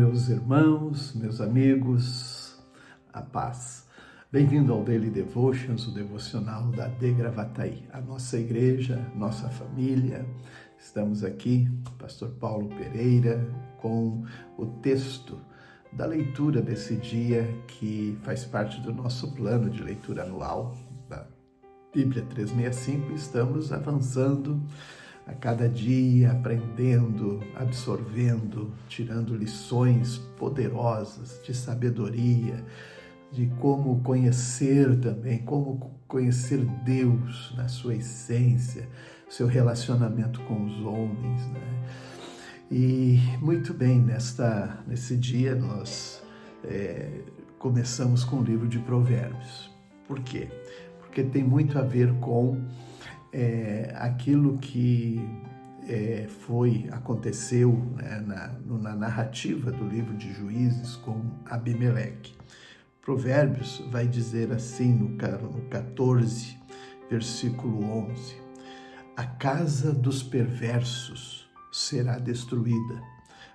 meus irmãos, meus amigos, a paz. Bem-vindo ao Daily Devotions, o devocional da De Gravataí, a nossa igreja, nossa família. Estamos aqui, Pastor Paulo Pereira, com o texto da leitura desse dia que faz parte do nosso plano de leitura anual da Bíblia 365. Estamos avançando a cada dia, aprendendo, absorvendo, tirando lições poderosas de sabedoria, de como conhecer também, como conhecer Deus na sua essência, seu relacionamento com os homens, né? E muito bem, nesse dia nós começamos com o livro de Provérbios. Por quê? Porque tem muito a ver com aquilo que aconteceu, né, na narrativa do livro de Juízes com Abimeleque. Provérbios vai dizer assim no 14, versículo 11: a casa dos perversos será destruída,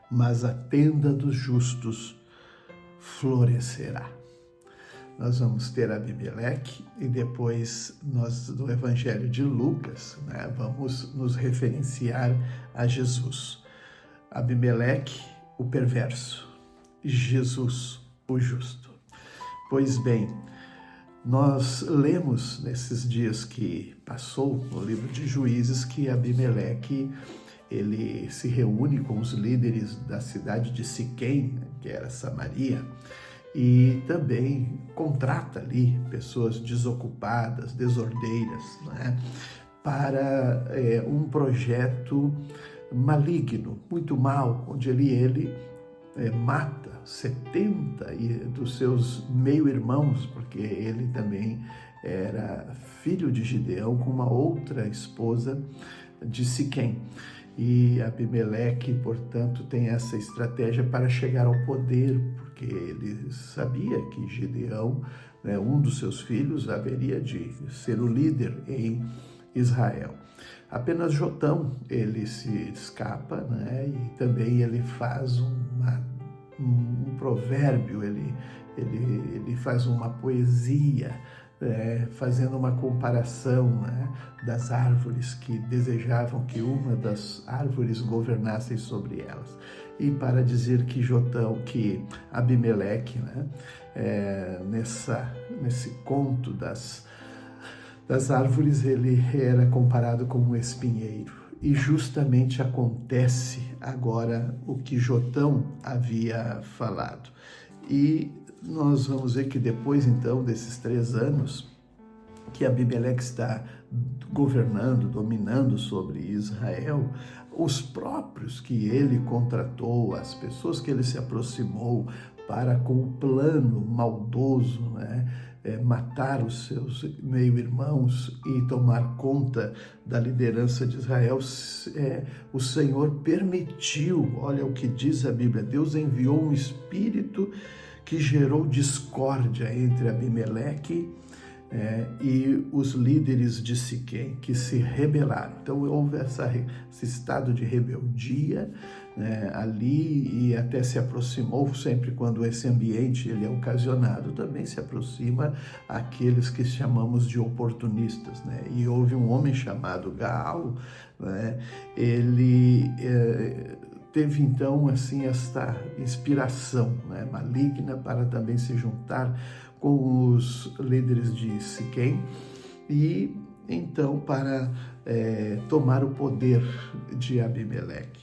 mas a tenda dos justos florescerá. Nós vamos ter Abimeleque e depois nós, no Evangelho de Lucas, né, vamos nos referenciar a Jesus. Abimeleque, o perverso, Jesus, o justo. Pois bem, nós lemos nesses dias que passou no livro de Juízes que Abimeleque ele se reúne com os líderes da cidade de Siquém, que era Samaria, e também contrata ali pessoas desocupadas, desordeiras, né, para um projeto maligno, muito mau, onde ele mata 70 dos seus meio-irmãos, porque ele também era filho de Gideão com uma outra esposa de Siquém. E Abimeleque, portanto, tem essa estratégia para chegar ao poder, porque ele sabia que Gideão, né, um dos seus filhos, haveria de ser o líder em Israel. Apenas Jotão, ele se escapa, né, e também ele faz um provérbio, ele faz uma poesia, fazendo uma comparação, né, das árvores que desejavam que uma das árvores governasse sobre elas. E para dizer que Abimeleque, né, nesse conto das árvores, ele era comparado com um espinheiro. E justamente acontece agora o que Jotão havia falado. E nós vamos ver que depois, então, desses 3 anos que Abimeleque está governando, dominando sobre Israel, os próprios que ele contratou, as pessoas que ele se aproximou para, com o plano maldoso, né, matar os seus meio-irmãos e tomar conta da liderança de Israel, o Senhor permitiu, olha o que diz a Bíblia, Deus enviou um espírito que gerou discórdia entre Abimeleque e os líderes de Siquém, que se rebelaram. Então houve esse estado de rebeldia ali, e até se aproximou, sempre quando esse ambiente ele é ocasionado, também se aproxima aqueles que chamamos de oportunistas, né? E houve um homem chamado Gaal, né? Ele teve então assim esta inspiração, né, maligna, para também se juntar com os líderes de Siquém e então para tomar o poder de Abimeleque.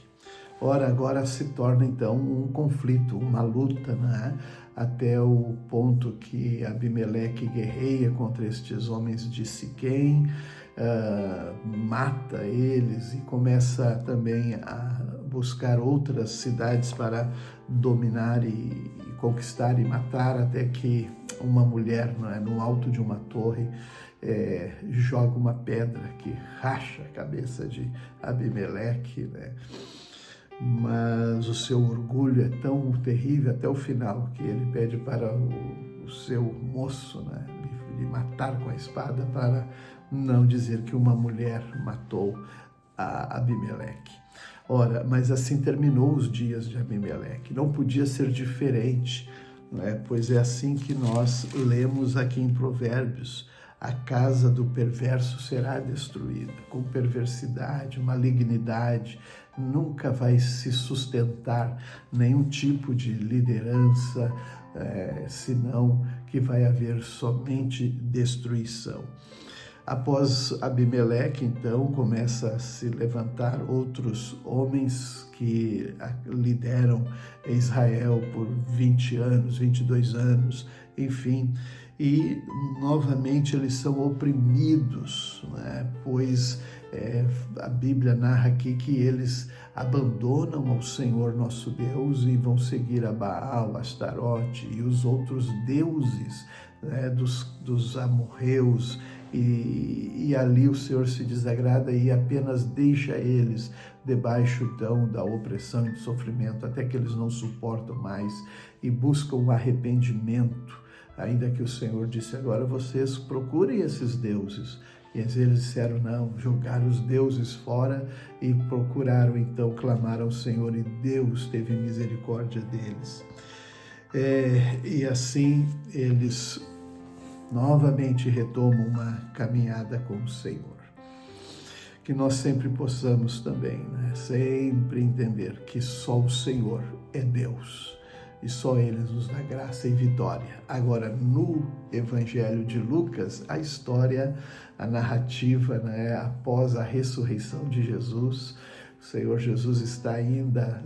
Ora, agora se torna então um conflito, uma luta, né? Até o ponto que Abimeleque guerreia contra estes homens de Siquém, mata eles e começa também a buscar outras cidades para dominar e conquistar e matar, até que uma mulher, no alto de uma torre, joga uma pedra que racha a cabeça de Abimeleque, né? Mas o seu orgulho é tão terrível até o final que ele pede para o seu moço, né, lhe matar com a espada, para não dizer que uma mulher matou a Abimeleque. Ora, mas assim terminou os dias de Abimeleque. Não podia ser diferente, né? Pois é assim que nós lemos aqui em Provérbios: a casa do perverso será destruída. Com perversidade, malignidade, nunca vai se sustentar nenhum tipo de liderança, senão que vai haver somente destruição. Após Abimeleque, então, começa a se levantar outros homens que lideram Israel por 20 anos, 22 anos, enfim, e novamente eles são oprimidos, né? Pois a Bíblia narra aqui que eles abandonam ao Senhor nosso Deus e vão seguir a Baal, Astarote e os outros deuses, né, dos amorreus, e ali o Senhor se desagrada e apenas deixa eles debaixo então da opressão e do sofrimento, até que eles não suportam mais e buscam o arrependimento, ainda que o Senhor disse: agora vocês procurem esses deuses. E eles disseram não, jogaram os deuses fora e procuraram então clamar ao Senhor, e Deus teve misericórdia deles. E assim eles novamente retomam uma caminhada com o Senhor. Que nós sempre possamos também, né, sempre entender que só o Senhor é Deus e só Ele nos dá graça e vitória. Agora, no Evangelho de Lucas, a história, a narrativa, né, após a ressurreição de Jesus, o Senhor Jesus está ainda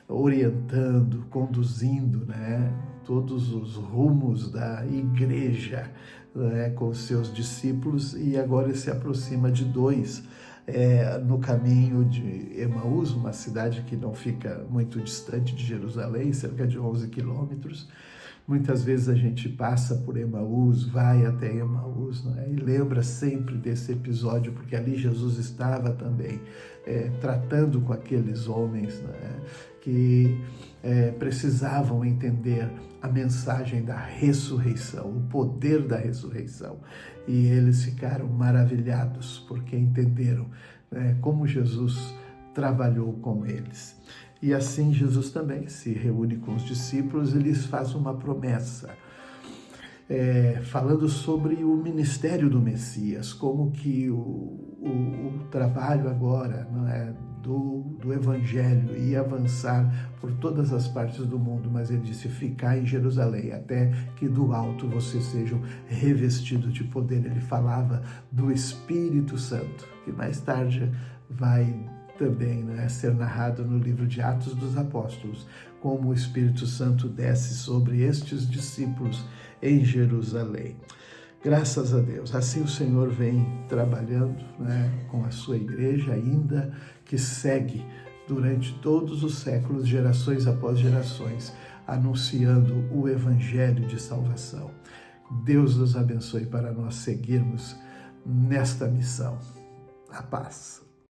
orientando, conduzindo, né, todos os rumos da igreja, né, com seus discípulos, e agora ele se aproxima de dois no caminho de Emaús, uma cidade que não fica muito distante de Jerusalém, cerca de 11 quilômetros. Muitas vezes a gente passa por Emaús, vai até Emaús, né, e lembra sempre desse episódio, porque ali Jesus estava também tratando com aqueles homens, né, que precisavam entender a mensagem da ressurreição, o poder da ressurreição. E eles ficaram maravilhados, porque entenderam como Jesus trabalhou com eles. E assim Jesus também se reúne com os discípulos e lhes faz uma promessa, falando sobre o ministério do Messias, como que o trabalho agora, não é, do Evangelho ia avançar por todas as partes do mundo, mas ele disse: ficar em Jerusalém até que do alto vocês sejam revestidos de poder. Ele falava do Espírito Santo, que mais tarde vai também, né, ser narrado no livro de Atos dos Apóstolos, como o Espírito Santo desce sobre estes discípulos em Jerusalém. Graças a Deus, assim o Senhor vem trabalhando, né, com a sua igreja ainda, que segue durante todos os séculos, gerações após gerações, anunciando o Evangelho de salvação. Deus nos abençoe para nós seguirmos nesta missão. A paz.